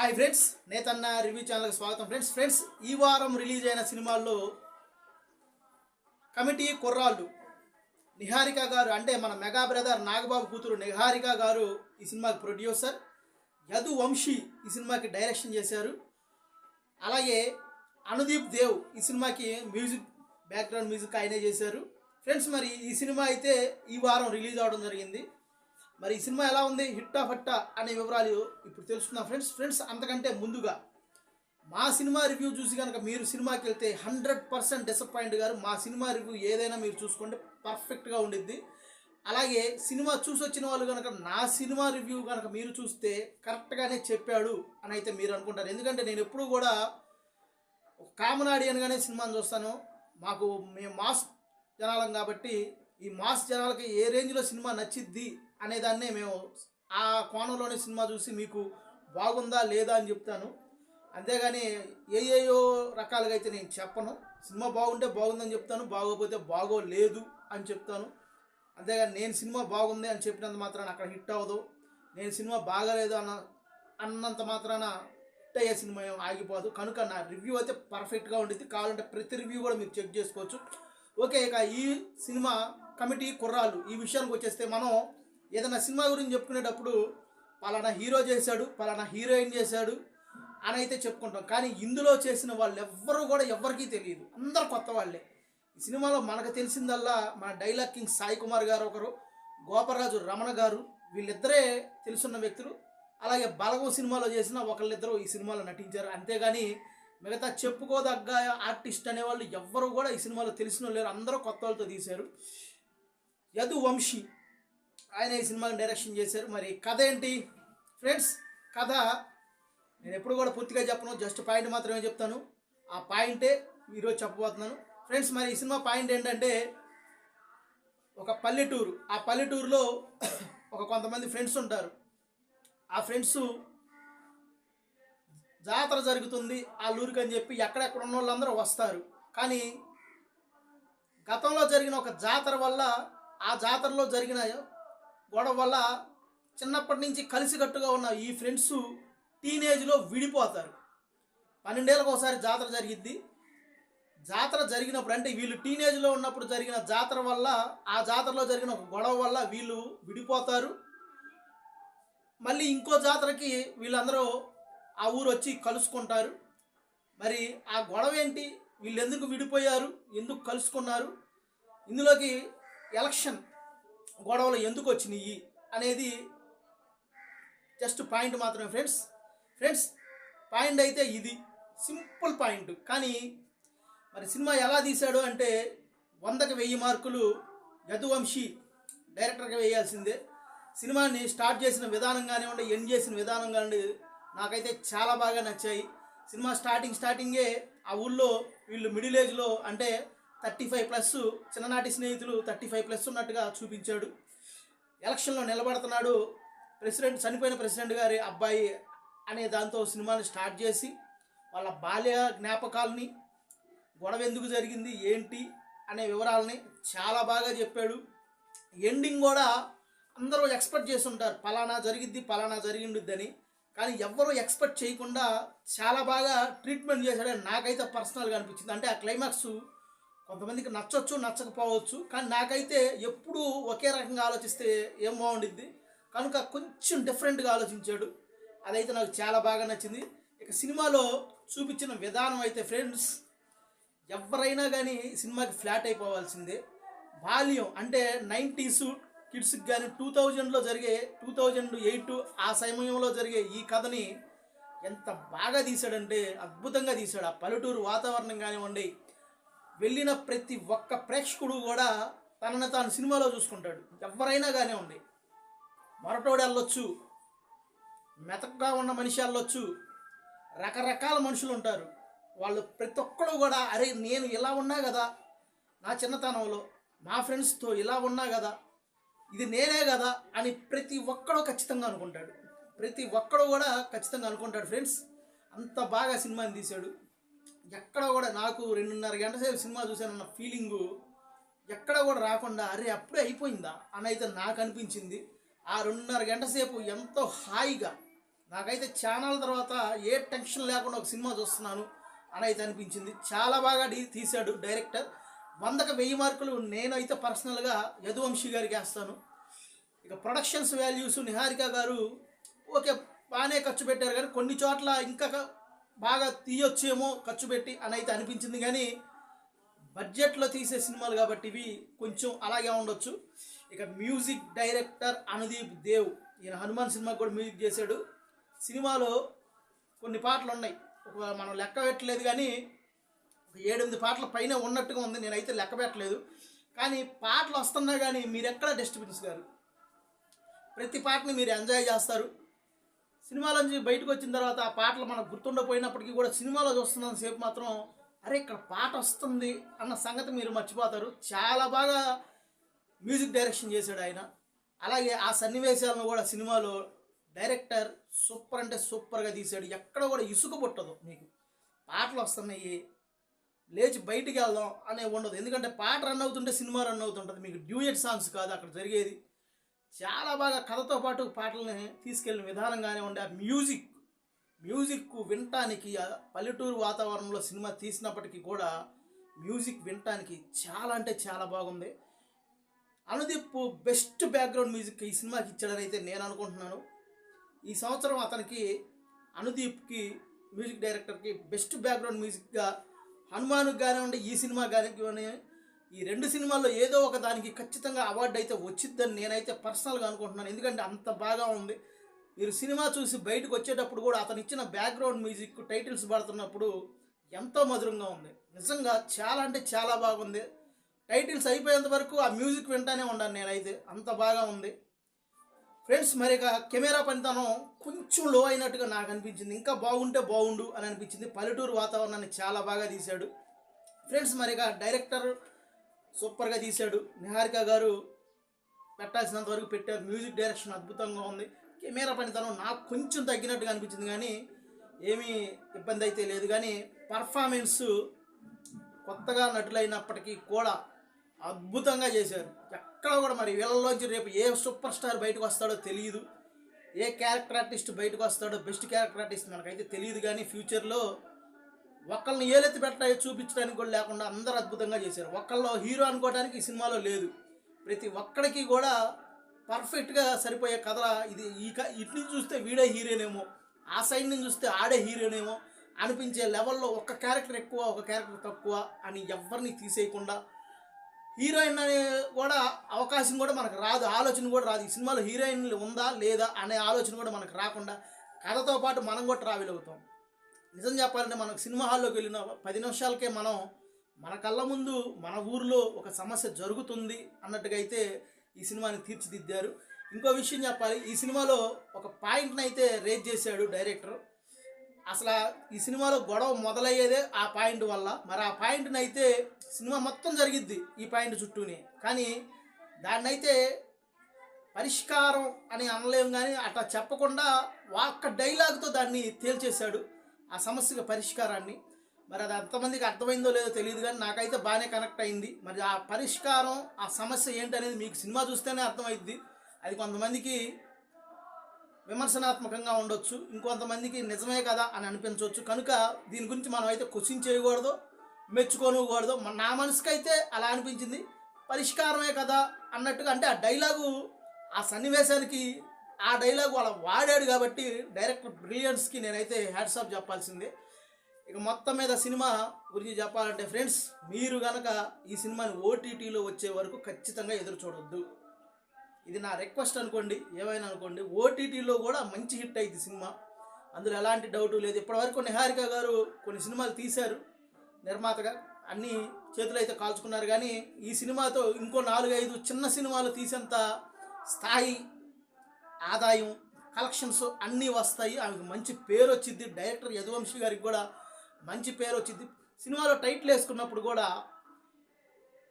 Hi friends, నేతన్న review ఛానల్కి స్వాగతం. Friends ఈ వారం రిలీజ్ అయిన సినిమాల్లో కమిటీ కుర్రాళ్ళు నిహారిక గారు, అంటే మన మెగా బ్రదర్ నాగబాబు కూతురు నిహారిక గారు ఈ సినిమాకి ప్రొడ్యూసర్. యదు వంశీ ఈ సినిమాకి డైరెక్షన్ చేశారు. అలాగే అనుదీప్ దేవ్ ఈ సినిమాకి బ్యాక్గ్రౌండ్ మ్యూజిక్ ఆయనే చేశారు. ఫ్రెండ్స్, మరి ఈ సినిమా అయితే ఈ వారం రిలీజ్ అవ్వడం జరిగింది. మరి ఈ సినిమా ఎలా ఉంది, హిట్టా ఫట్టా అనే వివరాలు ఇప్పుడు తెలుసుకుందాం. ఫ్రెండ్స్ అంతకంటే ముందుగా మా సినిమా రివ్యూ చూసి కనుక మీరు సినిమాకి వెళ్తే 100% డిసప్పాయింట్ గారు. మా సినిమా రివ్యూ ఏదైనా మీరు చూసుకోండి, పర్ఫెక్ట్గా ఉండిద్ది. అలాగే సినిమా చూసి వచ్చిన వాళ్ళు కనుక నా సినిమా రివ్యూ కనుక మీరు చూస్తే కరెక్ట్గానే చెప్పాడు అని అయితే మీరు అనుకుంటారు. ఎందుకంటే నేను ఎప్పుడూ కూడా ఒక కామన్ ఆడియన్గానే సినిమాని చూస్తాను. మేము మాస్ జనాలం కాబట్టి ఈ మాస్ జనాలకి ఏ రేంజ్లో సినిమా నచ్చిద్ది అనేదాన్నే మేము ఆ కోణంలోనే సినిమా చూసి మీకు బాగుందా లేదా అని చెప్తాను. అంతేగాని ఏయో రకాలుగా అయితే నేను చెప్పను. సినిమా బాగుంటే బాగుందని చెప్తాను, బాగోకపోతే బాగోలేదు అని చెప్తాను. అంతేగాని నేను సినిమా బాగుంది అని చెప్పినంత మాత్రాన అక్కడ హిట్ అవ్వదు, నేను సినిమా బాగలేదు అన్నంత మాత్రాన హిట్ అయ్యే సినిమా ఆగిపోదు. కనుక నా రివ్యూ అయితే పర్ఫెక్ట్గా ఉండిద్ది. కావాలంటే ప్రతి రివ్యూ కూడా మీరు చెక్ చేసుకోవచ్చు. ఓకే, ఇక ఈ సినిమా కమిటీ కుర్రాళ్ళు ఈ విషయానికి వచ్చేస్తే, మనం ఏదైనా సినిమా గురించి చెప్పుకునేటప్పుడు పలానా హీరో చేశాడు, పలానా హీరోయిన్ చేశాడు అని అయితే చెప్పుకుంటాం. కానీ ఇందులో చేసిన వాళ్ళు ఎవ్వరూ కూడా ఎవరికీ తెలియదు, అందరు కొత్త వాళ్ళే. ఈ సినిమాలో మనకు తెలిసిందల్లా మన డైలాగ్ కింగ్ సాయి కుమార్ గారు ఒకరు, గోపరాజు రమణ గారు, వీళ్ళిద్దరే తెలుసున్న వ్యక్తులు. అలాగే బలగం సినిమాలో చేసిన ఒకళ్ళిద్దరూ ఈ సినిమాలో నటించారు. అంతేగాని మిగతా చెప్పుకోదగ్గ ఆర్టిస్ట్ అనేవాళ్ళు ఎవ్వరూ కూడా ఈ సినిమాలో తెలిసిన లేరు, అందరూ కొత్త వాళ్ళతో తీశారు. యదు వంశీ ఆయన ఈ సినిమాని డైరెక్షన్ చేశారు. మరి కథ ఏంటి ఫ్రెండ్స్? కథ నేను ఎప్పుడు కూడా పూర్తిగా చెప్పను, జస్ట్ పాయింట్ మాత్రమే చెప్తాను. ఆ పాయింటే ఈరోజు చెప్పబోతున్నాను. ఫ్రెండ్స్, మరి ఈ సినిమా పాయింట్ ఏంటంటే, ఒక పల్లెటూరు, ఆ పల్లెటూరులో కొంతమంది ఫ్రెండ్స్ ఉంటారు. ఆ ఫ్రెండ్స్ జాతర జరుగుతుంది ఆ ఊరికి అని చెప్పి ఎక్కడెక్కడ ఉన్న వాళ్ళందరూ వస్తారు. కానీ గతంలో జరిగిన ఒక జాతర వల్ల, ఆ జాతరలో జరిగిన గొడవ వల్ల చిన్నప్పటి నుంచి కలిసికట్టుగా ఉన్న ఈ ఫ్రెండ్స్ టీనేజ్లో విడిపోతారు. 12 ఏళ్ళకి ఒకసారి జాతర జరిగిద్ది. జాతర జరిగినప్పుడు, అంటే వీళ్ళు టీనేజ్లో ఉన్నప్పుడు జరిగిన జాతర వల్ల, ఆ జాతరలో జరిగిన ఒక గొడవ వల్ల వీళ్ళు విడిపోతారు. మళ్ళీ ఇంకో జాతరకి వీళ్ళందరూ ఆ ఊరు వచ్చి కలుసుకుంటారు. మరి ఆ గొడవ ఏంటి, వీళ్ళు ఎందుకు విడిపోయారు, ఎందుకు కలుసుకున్నారు, ఇందులోకి ఎలక్షన్ గొడవలు ఎందుకు వచ్చినాయి అనేది జస్ట్ పాయింట్ మాత్రమే. ఫ్రెండ్స్ పాయింట్ అయితే ఇది సింపుల్ పాయింట్. కానీ మరి సినిమా ఎలా తీశాడు అంటే, 100కి 1000 మార్కులు యదువంశీ డైరెక్టర్గా వేయాల్సిందే. సినిమాని స్టార్ట్ చేసిన విధానం కానివ్వండి, ఎండ్ చేసిన విధానం కానివ్వండి, నాకైతే చాలా బాగా నచ్చాయి. సినిమా స్టార్టింగే ఆ ఊళ్ళో వీళ్ళు మిడిల్ ఏజ్లో, అంటే 35+, చిన్ననాటి స్నేహితులు 35+ ఉన్నట్టుగా చూపించాడు. ఎలక్షన్లో నిలబడుతున్నాడు, చనిపోయిన ప్రెసిడెంట్ గారి అబ్బాయి అనే దాంతో సినిమాని స్టార్ట్ చేసి వాళ్ళ బాల్య జ్ఞాపకాలని, గొడవ ఎందుకు జరిగింది ఏంటి అనే వివరాలని చాలా బాగా చెప్పాడు. ఎండింగ్ కూడా అందరూ ఎక్స్పెక్ట్ చేసి ఉంటారు, పలానా జరిగిద్ది, పలానా జరిగిండిద్దని. కానీ ఎవ్వరూ ఎక్స్పెక్ట్ చేయకుండా చాలా బాగా ట్రీట్మెంట్ చేశాడని నాకైతే పర్సనల్గా అనిపించింది. అంటే ఆ క్లైమాక్స్ కొంతమందికి నచ్చొచ్చు, నచ్చకపోవచ్చు, కానీ నాకైతే ఎప్పుడూ ఒకే రకంగా ఆలోచిస్తే ఏం బాగుండిద్ది, కనుక కొంచెం డిఫరెంట్గా ఆలోచించాడు. అదైతే నాకు చాలా బాగా నచ్చింది. ఇక సినిమాలో చూపించిన విధానం అయితే ఫ్రెండ్స్, ఎవరైనా కానీ సినిమాకి ఫ్లాట్ అయిపోవాల్సిందే. బాల్యం అంటే 90s కిడ్స్కి కానీ 2000లో జరిగే 2008 ఆ సమయంలో జరిగే ఈ కథని ఎంత బాగా తీశాడంటే అద్భుతంగా తీశాడు. ఆ పల్లెటూరు వాతావరణం కానివ్వండి, వెళ్ళిన ప్రతి ఒక్క ప్రేక్షకుడు కూడా తనని తాను సినిమాలో చూసుకుంటాడు. ఎవరైనా కానివ్వండి, మొరటోడు వెళ్ళొచ్చు, మెతకగా ఉన్న మనిషి వెళ్ళొచ్చు, రకరకాల మనుషులు ఉంటారు. వాళ్ళు ప్రతి ఒక్కడు కూడా, అరే నేను ఇలా ఉన్నా కదా నా చిన్నతనంలో, మా ఫ్రెండ్స్తో ఇలా ఉన్నా కదా, ఇది నేనే కదా అని ప్రతి ఒక్కడూ ఖచ్చితంగా అనుకుంటాడు. ప్రతి ఒక్కడు కూడా ఖచ్చితంగా అనుకుంటాడు. ఫ్రెండ్స్, అంత బాగా సినిమాని తీశాడు. ఎక్కడ కూడా నాకు 2.5 గంటల సేపు సినిమా చూశానన్న ఫీలింగు ఎక్కడ కూడా రాకుండా, అరే అప్పుడే అయిపోయిందా అని అయితే నాకు అనిపించింది. ఆ 2.5 గంటల సేపు ఎంతో హాయిగా నాకైతే ఛానల్ తర్వాత ఏ టెన్షన్ లేకుండా ఒక సినిమా చూస్తున్నాను అని అయితే అనిపించింది. చాలా బాగా తీశాడు డైరెక్టర్. 100కి 1000 మార్కులు నేనైతే పర్సనల్గా యదువంశీ గారికి వేస్తాను. ఇక ప్రొడక్షన్స్ వాల్యూస్ నిహారిక గారు ఓకే బాగానే ఖర్చు పెట్టారు, కానీ కొన్ని చోట్ల ఇంకా బాగా తీయొచ్చేమో ఖర్చు పెట్టి అని అయితే అనిపించింది. కానీ బడ్జెట్లో తీసే సినిమాలు కాబట్టి ఇవి కొంచెం అలాగే ఉండొచ్చు. ఇక మ్యూజిక్ డైరెక్టర్ అనుదీప్ దేవ్, ఈయన హనుమాన్ సినిమాకి కూడా మ్యూజిక్ చేశాడు. సినిమాలో కొన్ని పాటలు ఉన్నాయి, మనం లెక్క పెట్టలేదు కానీ 7-8 పాటల పైన ఉన్నట్టుగా ఉంది. నేనైతే లెక్క పెట్టలేదు, కానీ పాటలు వస్తున్నా కానీ మీరు ఎక్కడ డిస్టర్బెన్స్ గారు, ప్రతి పాటని మీరు ఎంజాయ్ చేస్తారు. సినిమాలోంచి బయటకు వచ్చిన తర్వాత ఆ పాటలు మనకు గుర్తుండపోయినప్పటికీ కూడా సినిమాలో చూస్తున్నంత సేపు మాత్రం అరే ఇక్కడ పాట వస్తుంది అన్న సంగతి మీరు మర్చిపోతారు. చాలా బాగా మ్యూజిక్ డైరెక్షన్ చేశాడు ఆయన. అలాగే ఆ సన్నివేశాలను కూడా సినిమాలో డైరెక్టర్ సూపర్ అంటే సూపర్గా తీశాడు. ఎక్కడ కూడా ఇసుక పుట్టదు, మీకు పాటలు వస్తున్నాయి లేచి బయటికి వెళ్దాం అనే ఉండదు. ఎందుకంటే పాట రన్ అవుతుంటే సినిమా రన్ అవుతుంటుంది, మీకు డ్యూయట్ సాంగ్స్ కాదు అక్కడ జరిగేది. చాలా బాగా కథతో పాటు పాటలని తీసుకెళ్ళిన విధానం కానివ్వండి, ఆ మ్యూజిక్ వినటానికి పల్లెటూరు వాతావరణంలో సినిమా తీసినప్పటికీ కూడా మ్యూజిక్ వినటానికి చాలా అంటే చాలా బాగుంది. అనుదీప్ బెస్ట్ బ్యాక్గ్రౌండ్ మ్యూజిక్ ఈ సినిమాకి ఇచ్చాడని అయితే నేను అనుకుంటున్నాను. ఈ సంవత్సరం అతనికి అనుదీప్కి మ్యూజిక్ డైరెక్టర్కి బెస్ట్ బ్యాక్గ్రౌండ్ మ్యూజిక్గా హనుమాన్కి కానివ్వండి ఈ సినిమా కానివ్వండి ఈ 2 సినిమాల్లో ఏదో ఒక దానికి ఖచ్చితంగా అవార్డు అయితే వచ్చిద్దని నేనైతే పర్సనల్గా అనుకుంటున్నాను. ఎందుకంటే అంత బాగా ఉంది. మీరు సినిమా చూసి బయటకు వచ్చేటప్పుడు కూడా అతను ఇచ్చిన బ్యాక్గ్రౌండ్ మ్యూజిక్ టైటిల్స్ పడుతున్నప్పుడు ఎంతో మధురంగా ఉంది. నిజంగా చాలా అంటే చాలా బాగుంది. టైటిల్స్ అయిపోయేంత వరకు ఆ మ్యూజిక్ వింటానే ఉన్నాను నేనైతే, అంత బాగా ఉంది. ఫ్రెండ్స్ మరి ఇక కెమెరా పనితనం కొంచెం లో అయినట్టుగా నాకు అనిపించింది. ఇంకా బాగుంటే బాగుండు అని అనిపించింది. పల్లెటూరు వాతావరణాన్ని చాలా బాగా తీశాడు. ఫ్రెండ్స్ మరి ఇక డైరెక్టర్ సూపర్గా తీశాడు. నిహారిక గారు పెట్టాల్సినంత వరకు పెట్టారు. మ్యూజిక్ డైరెక్షన్ అద్భుతంగా ఉంది. కెమెరా పనితనం నాకు కొంచెం తగ్గినట్టుగా అనిపించింది, కానీ ఏమీ ఇబ్బంది అయితే లేదు. కానీ పర్ఫార్మెన్స్ కొత్తగా నటులైనప్పటికీ కూడా అద్భుతంగా చేశారు. ఎక్కడ కూడా మరి వీళ్ళలోంచి రేపు ఏ సూపర్ స్టార్ బయటకు వస్తాడో తెలియదు, ఏ క్యారెక్టర్ ఆర్టిస్ట్ బయటకు వస్తాడో, బెస్ట్ క్యారెక్టర్ ఆర్టిస్ట్ మనకైతే తెలియదు. కానీ ఫ్యూచర్లో ఒకళ్ళని ఏలెత్తి చూపించడానికి కూడా లేకుండా అందరూ అద్భుతంగా చేశారు. ఒకళ్ళు హీరో అనుకోవడానికి ఈ సినిమాలో లేదు. ప్రతి ఒక్కడికి కూడా పర్ఫెక్ట్గా సరిపోయే కథ ఇది. ఇటు నుంచి చూస్తే వీడే హీరోనేమో, ఆ సైడ్ నుంచి చూస్తే ఆడే హీరోనేమో అనిపించే లెవెల్లో ఒక క్యారెక్టర్ ఎక్కువ ఒక క్యారెక్టర్ తక్కువ అని ఎవరిని తీసేయకుండా, హీరోయిన్ అనే కూడా అవకాశం కూడా మనకు రాదు, ఆలోచన కూడా రాదు. ఈ సినిమాలో హీరోయిన్ ఉందా లేదా అనే ఆలోచన కూడా మనకు రాకుండా కథతో పాటు మనం కూడా ట్రావెల్ అవుతాం. నిజం చెప్పాలంటే మనకు సినిమా హాల్లోకి వెళ్ళిన 10 నిమిషాలకే మన కళ్ళ ముందు మన ఊరిలో ఒక సమస్య జరుగుతుంది అన్నట్టుగా అయితే ఈ సినిమాని తీర్చిదిద్దారు. ఇంకో విషయం చెప్పాలి, ఈ సినిమాలో ఒక పాయింట్ని అయితే రేజ్ చేశాడు డైరెక్టర్. అసలు ఈ సినిమాలో గొడవ మొదలయ్యేదే ఆ పాయింట్ వల్ల. మరి ఆ పాయింట్ని అయితే సినిమా మొత్తం జరిగిద్ది ఈ పాయింట్ చుట్టూనే, కానీ దాన్ని అయితే పరిష్కారం అని అనలేము. కానీ అట్లా చెప్పకుండా ఒక్క డైలాగ్తో దాన్ని తేల్చేశాడు ఆ సమస్యకు పరిష్కారాన్ని. మరి అది ఎంతమందికి అర్థమైందో లేదో తెలియదు, కానీ నాకైతే బాగానే కనెక్ట్ అయింది. మరి ఆ పరిష్కారం ఆ సమస్య ఏంటనేది మీకు సినిమా చూస్తేనే అర్థమైద్ది. అది కొంతమందికి విమర్శనాత్మకంగా ఉండొచ్చు, ఇంకొంతమందికి నిజమే కదా అని అనిపించవచ్చు. కనుక దీని గురించి మనం అయితే క్వశ్చన్ చేయకూడదు, మెచ్చుకోనకూడదు. నా మనసుకైతే అలా అనిపించింది, పరిష్కారమే కదా అన్నట్టుగా. అంటే ఆ డైలాగు ఆ సన్నివేశానికి ఆ డైలాగు అలా వాడాడు కాబట్టి డైరెక్టర్ బ్రిలియన్స్కి నేనైతే హ్యాట్స్ ఆఫ్ చెప్పాల్సిందే. ఇక మొత్తం మీద సినిమా గురించి చెప్పాలంటే ఫ్రెండ్స్, మీరు కనుక ఈ సినిమాని ఓటీటీలో వచ్చే వరకు ఖచ్చితంగా ఎదురు చూడొద్దు. ఇది నా రిక్వెస్ట్ అనుకోండి, ఏమైనా అనుకోండి. ఓటీటీలో కూడా మంచి హిట్ అయింది సినిమా, అందులో ఎలాంటి డౌటు లేదు. ఇప్పటివరకు నిహారిక గారు కొన్ని సినిమాలు తీశారు నిర్మాతగా, అన్ని చేతులు అయితే కాల్చుకున్నారు. కానీ ఈ సినిమాతో ఇంకో 4-5 చిన్న సినిమాలు తీసేంత స్థాయి, ఆదాయం, కలెక్షన్స్ అన్నీ వస్తాయి. ఆమెకు మంచి పేరు వచ్చింది. డైరెక్టర్ యదువంశీ గారికి కూడా మంచి పేరు వచ్చింది. సినిమాలో టైటిల్ వేసుకున్నప్పుడు కూడా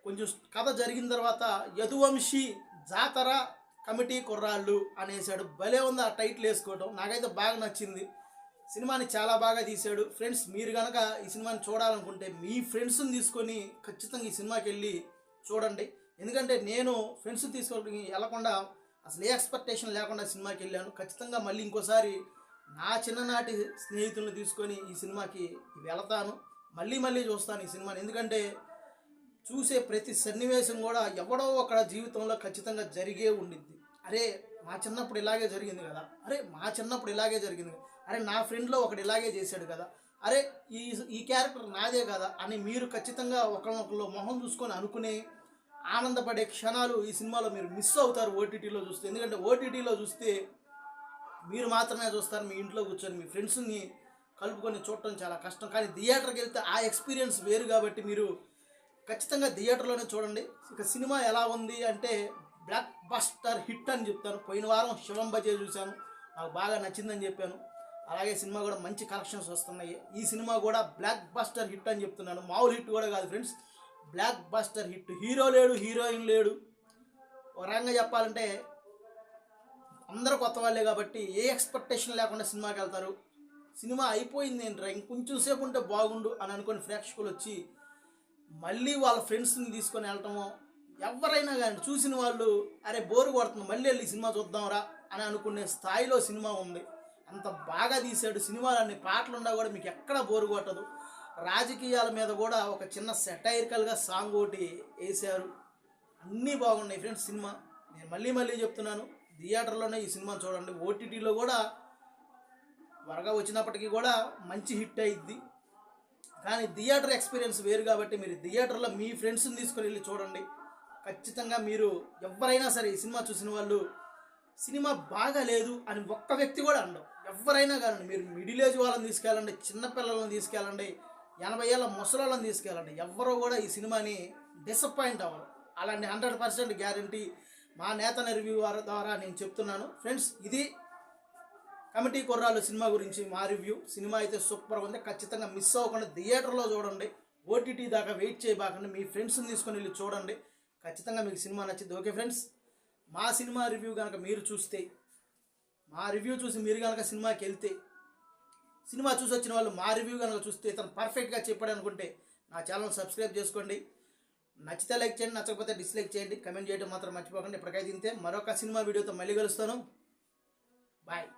కొంచెం కథ జరిగిన తర్వాత యదువంశీ జాతర కమిటీ కుర్రాళ్ళు అనేసాడు. భలే ఉంది ఆ టైటిల్ వేసుకోవడం, నాకైతే బాగా నచ్చింది. సినిమాని చాలా బాగా తీశాడు. ఫ్రెండ్స్, మీరు కనుక ఈ సినిమాని చూడాలనుకుంటే మీ ఫ్రెండ్స్ని తీసుకొని ఖచ్చితంగా ఈ సినిమాకి వెళ్ళి చూడండి. ఎందుకంటే నేను ఫ్రెండ్స్ తీసుకొని వెళ్ళకుండా అసలు ఏ ఎక్స్పెక్టేషన్ లేకుండా సినిమాకి వెళ్ళాను. ఖచ్చితంగా మళ్ళీ ఇంకోసారి నా చిన్ననాటి స్నేహితులను తీసుకొని ఈ సినిమాకి వెళతాను. మళ్ళీ మళ్ళీ చూస్తాను ఈ సినిమాని. ఎందుకంటే చూసే ప్రతి సన్నివేశం కూడా ఎవడో ఒక జీవితంలో ఖచ్చితంగా జరిగే ఉండిద్ది. అరే మా చిన్నప్పుడు ఇలాగే జరిగింది కదా, అరే మా చిన్నప్పుడు ఇలాగే జరిగింది కదా, అరే నా ఫ్రెండ్లో ఒకడు ఇలాగే చేశాడు కదా, అరే ఈ ఈ క్యారెక్టర్ నాదే కదా అని మీరు ఖచ్చితంగా ఒకరినొకరు మొహం చూసుకొని అనుకునే ఆనందపడే క్షణాలు ఈ సినిమాలో మీరు మిస్ అవుతారు ఓటీటీలో చూస్తే. ఎందుకంటే ఓటీటీలో చూస్తే మీరు మాత్రమే చూస్తారు, మీ ఇంట్లో కూర్చొని మీ ఫ్రెండ్స్ని కలుపుకొని చూడటం చాలా కష్టం. కానీ థియేటర్కి వెళ్తే ఆ ఎక్స్పీరియన్స్ వేరు కాబట్టి మీరు ఖచ్చితంగా థియేటర్లోనే చూడండి. ఇక సినిమా ఎలా ఉంది అంటే బ్లాక్ బస్టర్ హిట్ అని చెప్తాను. పోయిన వారం శివం బజే చూశాను, నాకు బాగా నచ్చిందని చెప్పాను. అలాగే సినిమా కూడా మంచి కలెక్షన్స్ వస్తున్నాయి. ఈ సినిమా కూడా బ్లాక్ బస్టర్ హిట్ అని చెప్తున్నాను. మామూలు హిట్ కూడా కాదు friends, block buster hit. Hero లేడు, హీరోయిన్ లేడు. ఒక రకంగా చెప్పాలంటే అందరూ కొత్త వాళ్ళే కాబట్టి ఏ ఎక్స్పెక్టేషన్ లేకుండా సినిమాకి వెళ్తారు. సినిమా అయిపోయింది ఏంట్రా ఇంకొంచెం సేపు ఉంటే బాగుండు అని అనుకుని ప్రేక్షకులు వచ్చి మళ్ళీ వాళ్ళ ఫ్రెండ్స్ని తీసుకొని వెళ్ళటము, ఎవరైనా కానీ చూసిన వాళ్ళు అరే బోరు కొడుతుంది మళ్ళీ వెళ్ళి సినిమా చూద్దాంరా అని అనుకునే స్థాయిలో సినిమా ఉంది. అంత బాగా తీశాడు. సినిమాలన్నీ పాటలు ఉన్నా కూడా మీకు ఎక్కడ బోరు కొట్టదు. రాజకీయాల మీద కూడా ఒక చిన్న సెటైరికల్గా సాంగ్ ఒకటి వేశారు. అన్నీ బాగున్నాయి ఫ్రెండ్స్. సినిమా నేను మళ్ళీ మళ్ళీ చెప్తున్నాను, థియేటర్లోనే ఈ సినిమా చూడండి. ఓటీటీలో కూడా త్వరగా వచ్చినప్పటికీ కూడా మంచి హిట్ అయ్యిద్ది. కానీ థియేటర్ ఎక్స్పీరియన్స్ వేరు కాబట్టి మీరు థియేటర్లో మీ ఫ్రెండ్స్ని తీసుకొని వెళ్ళి చూడండి. ఖచ్చితంగా మీరు ఎవరైనా సరే ఈ సినిమా చూసిన వాళ్ళు సినిమా బాగా లేదు అని ఒక్క వ్యక్తి కూడా అనడం. ఎవరైనా కానీ మీరు మిడిల్ ఏజ్ వాళ్ళని తీసుకెళ్ళండి, చిన్నపిల్లలను తీసుకెళ్ళండి, 80 ఏళ్ళ ముసలాళ్ళని తీసుకెళ్ళండి, ఎవరో కూడా ఈ సినిమాని డిసప్పాయింట్ అవ్వరు. అలాంటి 100% గ్యారంటీ మా నేతన రివ్యూ ద్వారా నేను చెప్తున్నాను ఫ్రెండ్స్. ఇది కమిటీ కుర్రాళ్ళు సినిమా గురించి మా రివ్యూ. సినిమా అయితే సూపర్గా ఉంది. ఖచ్చితంగా మిస్ అవ్వకుండా థియేటర్లో చూడండి. ఓటీటీ దాకా వెయిట్ చేయబాకండి, మీ ఫ్రెండ్స్ని తీసుకొని వెళ్ళి చూడండి. ఖచ్చితంగా మీకు సినిమా నచ్చింది. ఓకే ఫ్రెండ్స్, మా సినిమా రివ్యూ కనుక మీరు చూస్తే, మా రివ్యూ చూసి మీరు కనుక సినిమాకి వెళ్తే, సినిమా చూసి వచ్చిన వాళ్ళు మా రివ్యూ కనుక చూస్తే తను పర్ఫెక్ట్గా చెప్పాడు అనుకుంటే నా ఛానల్ సబ్స్క్రైబ్ చేసుకోండి. నచ్చితే లైక్ చేయండి, నచ్చకపోతే డిస్లైక్ చేయండి. కమెంట్ చేయడం మాత్రం మర్చిపోకండి. ఇప్పటికైతే ఇంతే. మరొక సినిమా వీడియోతో మళ్ళీ కలుస్తాను. బాయ్.